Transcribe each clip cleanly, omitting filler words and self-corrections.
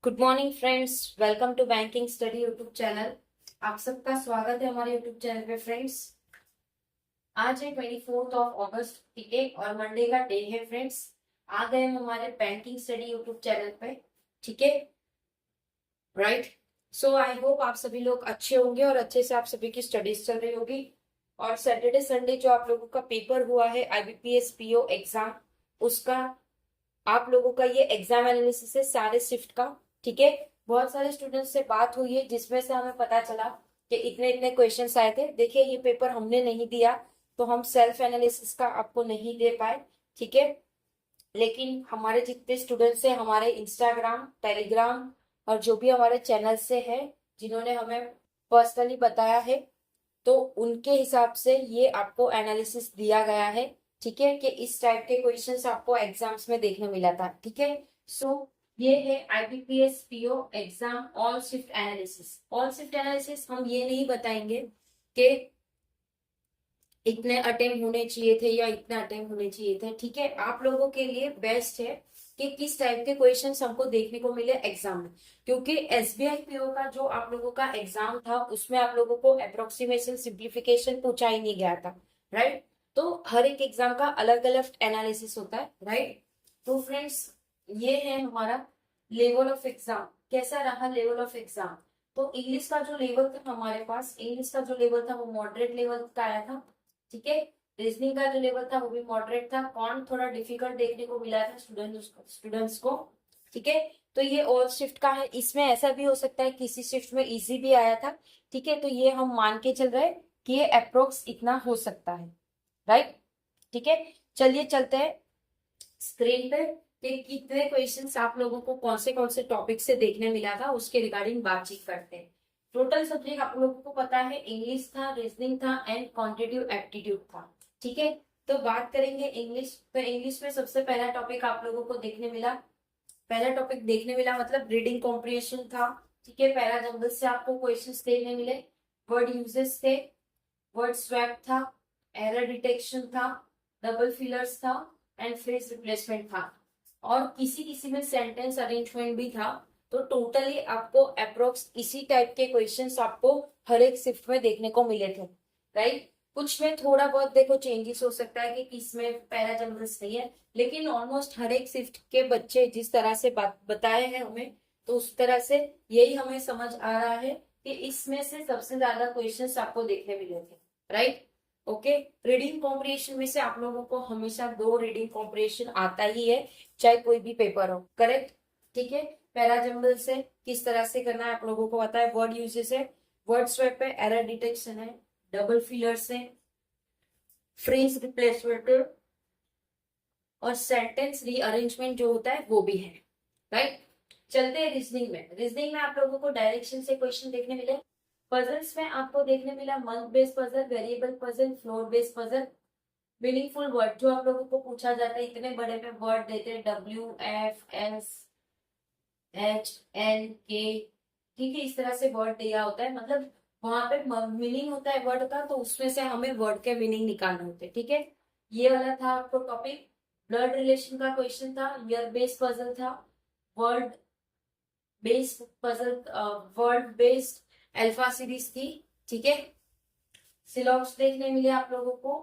Good morning friends, welcome to banking study YouTube channel. आप सबका स्वागत है हमारे यूट्यूब चैनल पे फ्रेंड्स। आज है 24 अगस्त, ठीक है, और मंडे का डे है फ्रेंड्स। आ गए हम हमारे बैंकिंग स्टडी यूट्यूब चैनल पे, ठीक है, राइट। सो आई होप आप सभी लोग अच्छे होंगे और अच्छे से आप सभी की स्टडीज चल रही होगी। और सैटरडे संडे जो आप लोगों का पेपर हुआ है IBPS PO एग्जाम, उसका आप लोगों का ये एग्जाम एनालिसिस है सारे शिफ्ट का, ठीक है। बहुत सारे स्टूडेंट्स से बात हुई है जिसमें से हमें पता चला कि इतने इतने क्वेश्चंस आए थे। देखिए, ये पेपर हमने नहीं दिया तो हम सेल्फ एनालिसिस का आपको नहीं दे पाए, ठीक है। लेकिन हमारे जितने स्टूडेंट्स हैं हमारे इंस्टाग्राम, टेलीग्राम और जो भी हमारे चैनल से है, जिन्होंने हमें पर्सनली बताया है, तो उनके हिसाब से ये आपको एनालिसिस दिया गया है, ठीक है, कि इस टाइप के क्वेश्चंस आपको एग्जाम्स में देखने मिला था, ठीक है। सो ये है IBPS PO exam all shift analysis. All shift analysis हम ये नहीं बताएंगे कि इतने अटेम्प्ट होने चाहिए थे या इतने अटेम्प्ट होने चाहिए थे, ठीक है। आप लोगों के लिए बेस्ट है कि किस टाइप के क्वेश्चंस हमको देखने को मिले एग्जाम में, क्योंकि SBI PO का जो आप लोगों का एग्जाम था उसमें आप लोगों को अप्रोक्सीमेशन सिंप्लीफिकेशन पूछा ही नहीं गया था, राइट। तो हर एक एग्जाम का अलग अलग एनालिसिस होता है, राइट। तो फ्रेंड्स, ये है हमारा लेवल ऑफ एग्जाम। कैसा रहा लेवल ऑफ एग्जाम? तो इंग्लिश का जो लेवल था हमारे पास, इंग्लिश का जो लेवल था वो मॉडरेट लेवल का आया था, ठीक है। रीजनिंग का जो लेवल था वो भी मॉडरेट था। कौन थोड़ा डिफिकल्ट देखने को मिला था स्टूडेंट्स को, ठीक है। तो ये ऑल शिफ्ट का है। इसमें ऐसा भी हो सकता है किसी शिफ्ट में इजी भी आया था, ठीक है। तो ये हम मान के चल रहे हैं कि ये अप्रोक्स इतना हो सकता है, राइट, ठीक है। चलिए चलते हैं स्क्रीन पे कि कितने क्वेश्चंस आप लोगों को कौन से टॉपिक से देखने मिला था, उसके रिगार्डिंग बातचीत करते हैं। टोटल सब्जेक्ट आप लोगों को पता है, इंग्लिश था, रीजनिंग था एंड क्वांटिटेटिव एप्टीट्यूड था, ठीक है। तो बात करेंगे इंग्लिश। तो इंग्लिश में सबसे पहला टॉपिक आप लोगों को देखने मिला, पहला टॉपिक देखने मिला मतलब रीडिंग कॉम्प्रिहेंशन था, ठीक है। पैरा जंगल से आपको क्वेश्चंस देखने मिले, वर्ड यूजेस थे, वर्ड स्वैप था, एरर डिटेक्शन था, डबल फिलर्स था एंड फ्रेज रिप्लेसमेंट था, और किसी किसी में सेंटेंस अरेंजमेंट भी था। तो टोटली आपको अप्रोक्स इसी टाइप के क्वेश्चंस आपको हर एक शिफ्ट में देखने को मिले थे, राइट। कुछ में थोड़ा बहुत देखो चेंजेस हो सकता है कि किसमें पैरा जंगल्स नहीं है, लेकिन ऑलमोस्ट हर एक शिफ्ट के बच्चे जिस तरह से बात बताए हैं हमें, तो उस तरह से यही हमें समझ आ रहा है कि इसमें से सबसे ज्यादा क्वेश्चंस आपको देखने मिले थे, राइट। ओके, रीडिंग कॉम्प्रिहेंशन में से आप लोगों को हमेशा 2 रीडिंग कॉम्प्रिहेंशन आता ही है, चाहे कोई भी पेपर हो, करेक्ट, ठीक है। पैरा जंगल से किस तरह से करना है आप लोगों को पता है, वर्ड यूजेस है, वर्ड स्वैप है, एरर डिटेक्शन है, डबल फिलर्स है, फ्रेज रिप्लेसमेंट और सेंटेंस रीअरेंजमेंट जो होता है वो भी है, राइट। चलते हैं रीजनिंग में। रीजनिंग में आप लोगों को डायरेक्शन से क्वेश्चन देखने मिले। पजल्स में आपको देखने मिला month based puzzle, variable puzzle, floor based puzzle, meaningful word जो आप लोगों को पूछा जाता है, इतने बड़े में वर्ड देते हैं WFSHNK, ठीक है, इस तरह से वर्ड दिया होता है, मतलब वहां पे मीनिंग होता है वर्ड का, तो उसमें से हमें वर्ड के मीनिंग निकालने होते हैं, ठीक है। ये वाला था आपको टॉपिक। ब्लड रिलेशन का क्वेश्चन था, ईयर बेस्ड पजल था, word based puzzle, word based alpha series थी, ठीक है। सिलॉक्स देखने मिले आप लोगों को,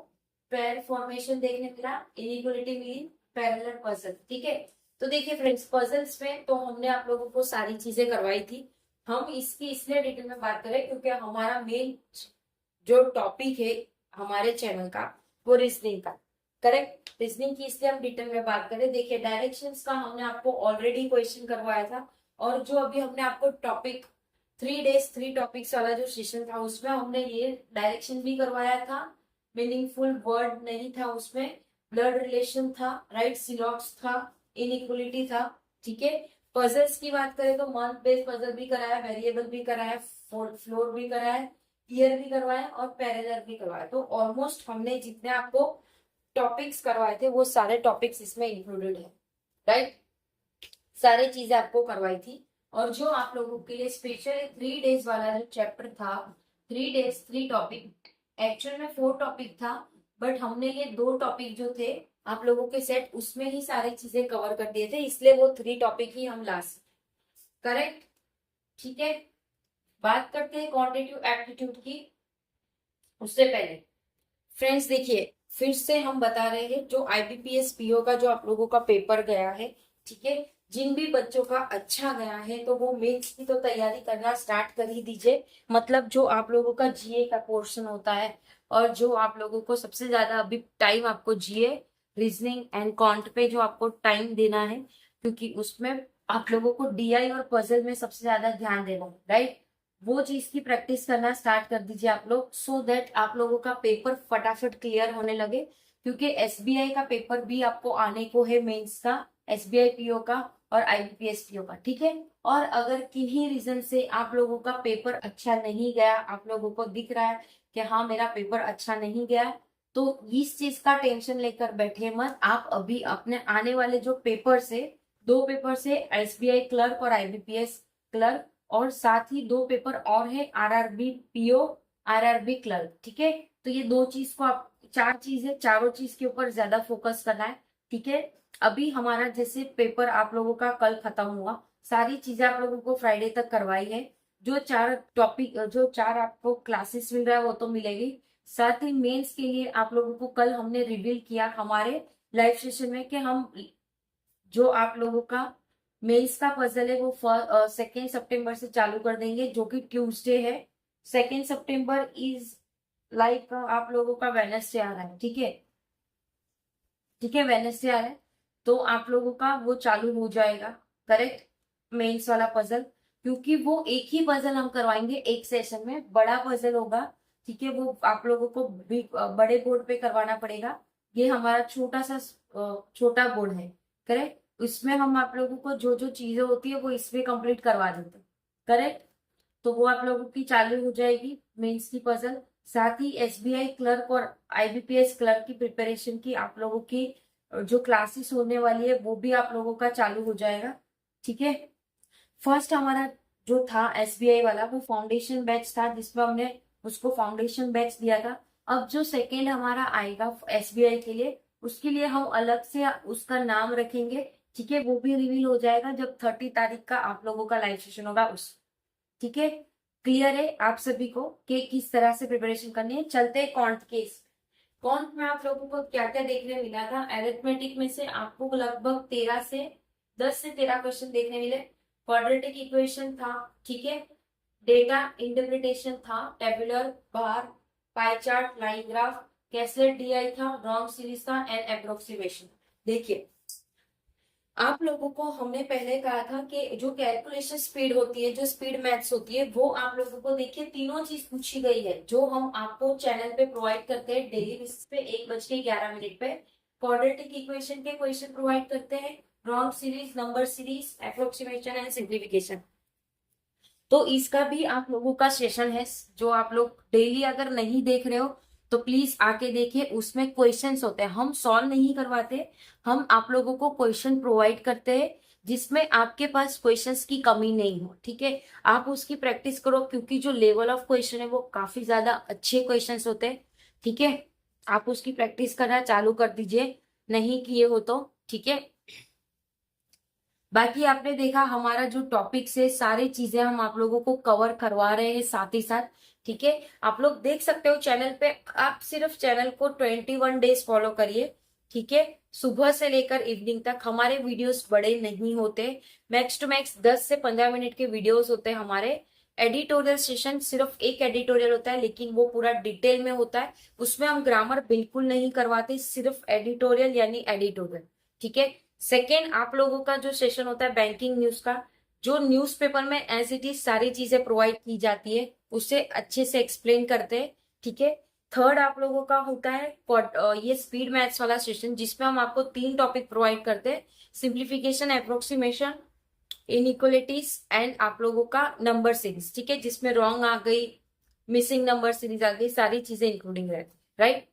पेयर फॉर्मेशन देखने मिला, इनइक्वालिटी मिली, पैरेलल पजल, ठीक है। तो देखिए फ्रेंड्स, पजल्स में तो हमने आप लोगों को सारी चीजें करवाई थी। हम इसकी इसलिए डिटेल में बात करें क्योंकि हमारा मेन जो टॉपिक है हमारे चैनल का वो रीजनिंग का, करेक्ट। रीजनिंग की इसलिए हम डिटेल में बात करें। देखिए, डायरेक्शंस का हमने आपको ऑलरेडी क्वेश्चन करवाया था, और जो अभी हमने आपको टॉपिक 3 days 3 टॉपिक्स वाला जो सेशन था उसमें हमने ये डायरेक्शन भी करवाया था, मीनिंगफुल वर्ड नहीं था उसमें, ब्लड रिलेशन था, राइट, सिलॉक्स था, इनइक्वलिटी था, ठीक है। पजल्स की बात करें तो मंथ बेस्ड पजल भी कराया, वेरिएबल भी कराया, फ्लोर भी कराया, ईयर भी करवाया और पैरेलल भी करवाया। तो ऑलमोस्ट हमने जितने आपको टॉपिक्स करवाए थे वो सारे टॉपिक्स इसमें इंक्लूडेड है, राइट। सारी चीजें आपको करवाई थी। और जो आप लोगों के लिए स्पेशल 3 days वाला जो चैप्टर था, 3 days 3 टॉपिक, एक्चुअल में 4 टॉपिक था, बट हमने ये 2 टॉपिक जो थे आप लोगों के सेट उसमें ही सारी चीजें कवर कर दिए थे, इसलिए वो 3 टॉपिक ही हम लास्ट, करेक्ट, ठीक है। बात करते हैं क्वांटिटेटिव एप्टीट्यूड की। उससे पहले फ्रेंड्स देखिए, फिर से हम बता रहे हैं जो आईबीपीएस पीओ का जो आप लोगों का पेपर गया है, ठीक है, जिन भी बच्चों का अच्छा गया है तो वो मेंस की तो तैयारी करना स्टार्ट कर ही दीजिए। मतलब जो आप लोगों का जीए का पोर्शन होता है, और जो आप लोगों को सबसे ज्यादा अभी टाइम आपको जीए, रीजनिंग एंड कॉन्ट पे जो आपको टाइम देना है, क्योंकि उसमें आप लोगों को डीआई और पजल में सबसे ज्यादा ध्यान देना है, राइट। वो चीज की प्रैक्टिस करना स्टार्ट कर दीजिए आप लोग, सो दैट आप लोगों का पेपर फटाफट क्लियर होने लगे। क्योंकि एसबीआई का पेपर भी आपको आने को है, मेंस का, एसबीआई पीओ का और आईबीपीएस पीओ का, ठीक है। और अगर किन्हीं रीजन से आप लोगों का पेपर अच्छा नहीं गया, आप लोगों को दिख रहा है कि हाँ मेरा पेपर अच्छा नहीं गया, तो इस चीज का टेंशन लेकर बैठे मत। आप अभी अपने आने वाले जो पेपर से, दो पेपर से, एसबीआई क्लर्क और आईबीपीएस क्लर्क, और साथ ही दो पेपर और है, आरआरबी पीओ, आरआरबी क्लर्क, ठीक है। तो ये दो चीज को आप, चार चीज है, चारों चीज के ऊपर ज्यादा फोकस करना है, ठीक है। अभी हमारा जैसे पेपर आप लोगों का कल खत्म हुआ, सारी चीजें आप लोगों को फ्राइडे तक करवाई है। जो चार टॉपिक, जो चार आपको क्लासेस मिल रहा है वो तो मिलेगी। साथ ही मेंस के लिए आप लोगों को कल हमने रिवील किया हमारे लाइव सेशन में कि हम जो आप लोगों का मेंस का पजल है वो 2 सितंबर से चालू कर देंगे, जो कि ट्यूसडे है। 2 सितंबर इज लाइक आप लोगों का वेडनेसडे आ रहा है, ठीक है, ठीक है, वेडनेसडे आ रहा है। तो आप लोगों का वो चालू हो जाएगा, करेक्ट, मेंस वाला पजल। क्योंकि वो एक ही पजल हम करवाएंगे एक सेशन में, बड़ा पजल होगा, ठीक है, वो आप लोगों को बड़े बोर्ड पे करवाना पड़ेगा। ये हमारा छोटा सा छोटा बोर्ड है, करेक्ट। इसमें हम आप लोगों को जो जो चीजें होती है वो इसमें कंप्लीट करवा देते हैं, करेक्ट। तो वो आप लोगों की चालू हो जाएगी मेंस की पजल। साथ ही एसबीआई क्लर्क और आईबीपीएस क्लर्क की प्रिपरेशन की आप लोगों की जो क्लासेस होने वाली है वो भी आप लोगों का चालू हो जाएगा, ठीक है। फर्स्ट हमारा जो था एसबीआई वाला वो फाउंडेशन बैच था, जिसमें हमने उसको फाउंडेशन बैच दिया था। अब जो सेकेंड हमारा आएगा एसबीआई के लिए, उसके लिए हम अलग से उसका नाम रखेंगे, ठीक है। वो भी रिवील हो जाएगा जब 30 तारीख का आप लोगों का लाइव सेशन होगा उस, ठीक है। क्लियर है आप सभी को कि किस तरह से प्रिपरेशन करनी है। चलते हैं कॉन्ट केस। कॉन्ट में आप लोगों को क्या क्या देखने मिला था, अरिथमेटिक में से आपको लगभग 10 से 13 क्वेश्चन देखने मिले। क्वाड्रेटिक इक्वेशन था, ठीक है, डेटा इंटरप्रिटेशन था, tabular bar, pie chart, line graph, caselet DI था, रॉन्ग सीरीज था एंड अप्रोक्सीमेशन। देखिए, आप लोगों को हमने पहले कहा था कि जो कैलकुलेशन स्पीड होती है, जो स्पीड मैथ्स होती है, वो आप लोगों को देखिए तीनों चीज पूछी गई है, जो हम आपको चैनल पे प्रोवाइड करते हैं डेली बेसिस पे 1:11 पे। क्वाड्रेटिक इक्वेशन के क्वेश्चन प्रोवाइड करते हैं, wrong series, number series, approximation and simplification. तो इसका भी आप लोगों का सेशन है, जो आप लोग डेली अगर नहीं देख रहे हो तो प्लीज आके देखिए। उसमें क्वेश्चंस होते हैं, हम सॉल्व नहीं करवाते, हम आप लोगों को क्वेश्चन प्रोवाइड करते हैं, जिसमें आपके पास क्वेश्चंस की कमी नहीं हो, ठीक है। आप उसकी प्रैक्टिस करो, क्योंकि जो लेवल ऑफ क्वेश्चन है वो काफी ज्यादा अच्छे क्वेश्चंस होते हैं, ठीक है। आप उसकी प्रैक्टिस करना चालू कर दीजिए, नहीं किए हो तो, ठीक है। बाकी आपने देखा हमारा जो टॉपिक्स है, सारी चीजें हम आप लोगों को कवर करवा रहे हैं साथ ही साथ, ठीक है। आप लोग देख सकते हो चैनल पे, आप सिर्फ चैनल को 21 डेज फॉलो करिए, ठीक है। सुबह से लेकर इवनिंग तक हमारे वीडियोस बड़े नहीं होते, मैक्स टू मैक्स 10 से 15 मिनट के वीडियोस होते हैं हमारे। एडिटोरियल सेशन सिर्फ एक एडिटोरियल होता है, लेकिन वो पूरा डिटेल में होता है, उसमें हम ग्रामर बिल्कुल नहीं करवाते, सिर्फ एडिटोरियल यानी एडिटोरियल, ठीक है। सेकेंड, आप लोगों का जो सेशन होता है बैंकिंग न्यूज का, जो न्यूज़पेपर में एज इट इज सारी चीजें प्रोवाइड की जाती है, उसे अच्छे से एक्सप्लेन करते हैं, ठीक है। थर्ड, आप लोगों का होता है ये स्पीड मैथ्स वाला सेशन, जिसमें हम आपको 3 टॉपिक प्रोवाइड करते हैं, सिंप्लीफिकेशन, अप्रोक्सीमेशन, इनइक्वलिटीज एंड आप लोगों का नंबर सीरीज, ठीक है, जिसमें रॉन्ग आ गई, मिसिंग नंबर सीरीज आ गई, सारी चीजें इंक्लूडिंग रहती, राइट।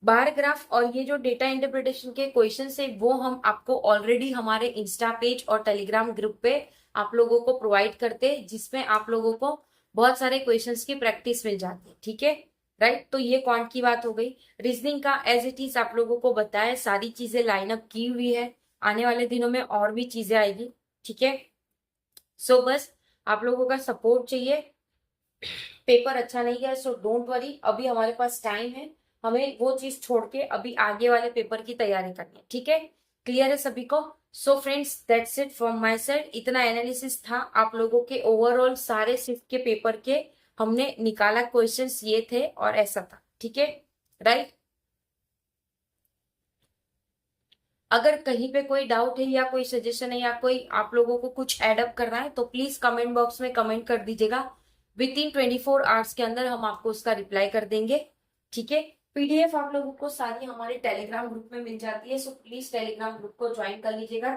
बार ग्राफ और ये जो डेटा इंटरप्रिटेशन के क्वेश्चन है वो हम आपको ऑलरेडी हमारे इंस्टा पेज और टेलीग्राम ग्रुप पे आप लोगों को प्रोवाइड करते हैं, जिसमें आप लोगों को बहुत सारे क्वेश्चंस की प्रैक्टिस मिल जाती है, ठीक है, राइट। तो ये क्वांट की बात हो गई। रीजनिंग का एज इट इज आप लोगों को बताया, सारी चीजें लाइनअप की हुई है, आने वाले दिनों में और भी चीजें आएगी, ठीक है। सो बस आप लोगों का सपोर्ट चाहिए। पेपर अच्छा नहीं गया सो डोंट वरी, अभी हमारे पास टाइम है, हमें वो चीज छोड़ के अभी आगे वाले पेपर की तैयारी करनी है, ठीक है? क्लियर है सभी को? So friends that's it from my side, इतना एनालिसिस था आप लोगों के ओवरऑल सारे शिफ्ट के पेपर के, हमने निकाला क्वेश्चंस ये थे और ऐसा था, ठीक है? राइट। अगर कहीं पे कोई डाउट है या कोई सजेशन है या कोई आप लोगों को कुछ एडअप करना है तो प्लीज कमेंट बॉक्स में कमेंट कर दीजिएगा। विद इन 24 आवर्स के अंदर हम आपको उसका रिप्लाई कर देंगे, ठीक है? पीडीएफ आप लोगों को सारी हमारे टेलीग्राम ग्रुप में मिल जाती है, सो प्लीज टेलीग्राम ग्रुप को ज्वाइन कर लीजिएगा।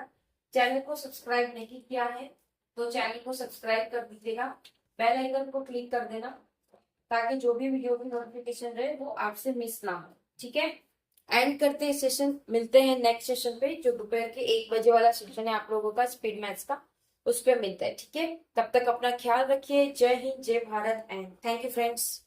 चैनल को सब्सक्राइब नहीं किया है तो चैनल को सब्सक्राइब कर दीजिएगा, बेल आइकन को क्लिक कर देना ताकि जो भी वीडियो की नोटिफिकेशन रहे वो आपसे मिस ना हो, ठीक है? एंड करते हैं सेशन, मिलते हैं नेक्स्ट सेशन पे जो दोपहर के 1 बजे वाला सेशन है आप लोगों का स्पीड मैथ्स का, उस पर मिलता है, ठीक है? तब तक अपना ख्याल रखिए। जय हिंद, जय Bharat and thank you friends.